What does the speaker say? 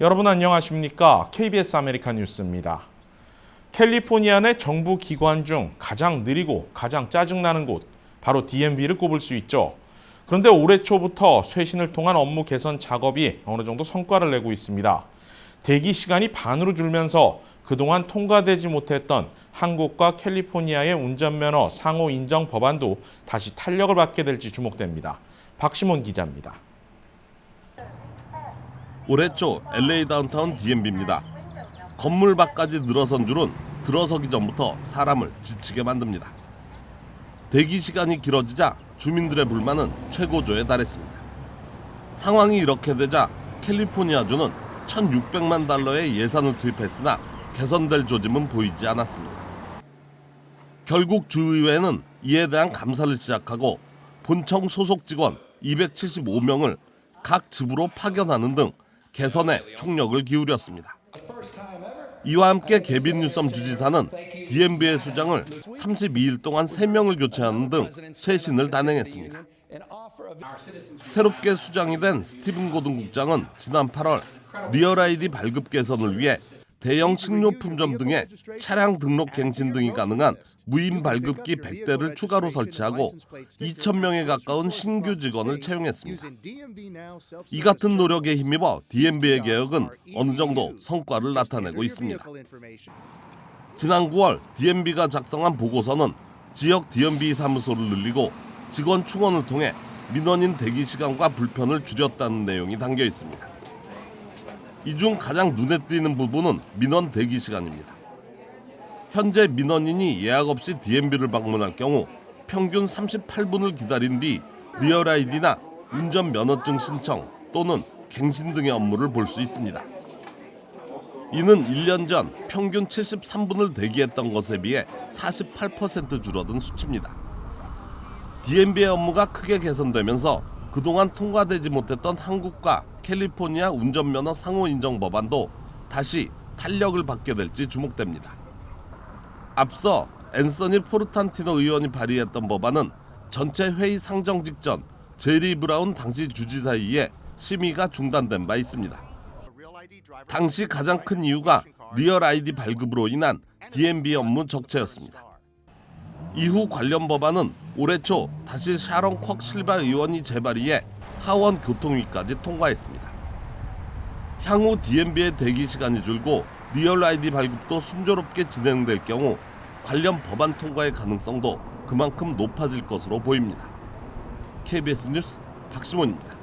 여러분 안녕하십니까? KBS 아메리칸 뉴스입니다. 캘리포니아 내 정부 기관 중 가장 느리고 가장 짜증나는 곳, 바로 DMV를 꼽을 수 있죠. 그런데 올해 초부터 쇄신을 통한 업무 개선 작업이 어느 정도 성과를 내고 있습니다. 대기 시간이 반으로 줄면서 그동안 통과되지 못했던 한국과 캘리포니아의 운전면허 상호 인정 법안도 다시 탄력을 받게 될지 주목됩니다. 박시몬 기자입니다. 올해 초 LA 다운타운 DMV입니다. 건물 밖까지 늘어선 줄은 들어서기 전부터 사람을 지치게 만듭니다. 대기 시간이 길어지자 주민들의 불만은 최고조에 달했습니다. 상황이 이렇게 되자 캘리포니아주는 1,600만 달러의 예산을 투입했으나 개선될 조짐은 보이지 않았습니다. 결국 주의회는 이에 대한 감사를 시작하고 본청 소속 직원 275명을 각 집으로 파견하는 등 개선에 총력을 기울였습니다. 이와 함께 개빈 뉴섬 주지사는 DMV의 수장을 32일 동안 3명을 교체하는 등 쇄신을 단행했습니다. 새롭게 수장이 된 스티븐 고든 국장은 지난 8월 리얼 아이디 발급 개선을 위해 대형 식료품점 등의 차량 등록 갱신 등이 가능한 무인 발급기 100대를 추가로 설치하고 2,000명에 가까운 신규 직원을 채용했습니다. 이 같은 노력에 힘입어 DMV의 개혁은 어느 정도 성과를 나타내고 있습니다. 지난 9월 DMV가 작성한 보고서는 지역 DMV 사무소를 늘리고 직원 충원을 통해 민원인 대기 시간과 불편을 줄였다는 내용이 담겨 있습니다. 이 중 가장 눈에 띄는 부분은 민원 대기 시간입니다. 현재 민원인이 예약 없이 DMV를 방문할 경우 평균 38분을 기다린 뒤 리얼 아이디나 운전면허증 신청 또는 갱신 등의 업무를 볼 수 있습니다. 이는 1년 전 평균 73분을 대기했던 것에 비해 48% 줄어든 수치입니다. DMV의 업무가 크게 개선되면서 그동안 통과되지 못했던 한국과 캘리포니아 운전면허 상호 인정 법안도 다시 탄력을 받게 될지 주목됩니다. 앞서 앤서니 포르탄티노 의원이 발의했던 법안은 전체 회의 상정 직전 제리 브라운 당시 주지사에 의해 심의가 중단된 바 있습니다. 당시 가장 큰 이유가 리얼 아이디 발급으로 인한 DMV 업무 적체였습니다. 이후 관련 법안은 올해 초 다시 샤론 쿼 실바 의원이 재발의해 하원 교통위까지 통과했습니다. 향후 DMV의 대기 시간이 줄고 리얼 아이디 발급도 순조롭게 진행될 경우 관련 법안 통과의 가능성도 그만큼 높아질 것으로 보입니다. KBS 뉴스 박시몬입니다.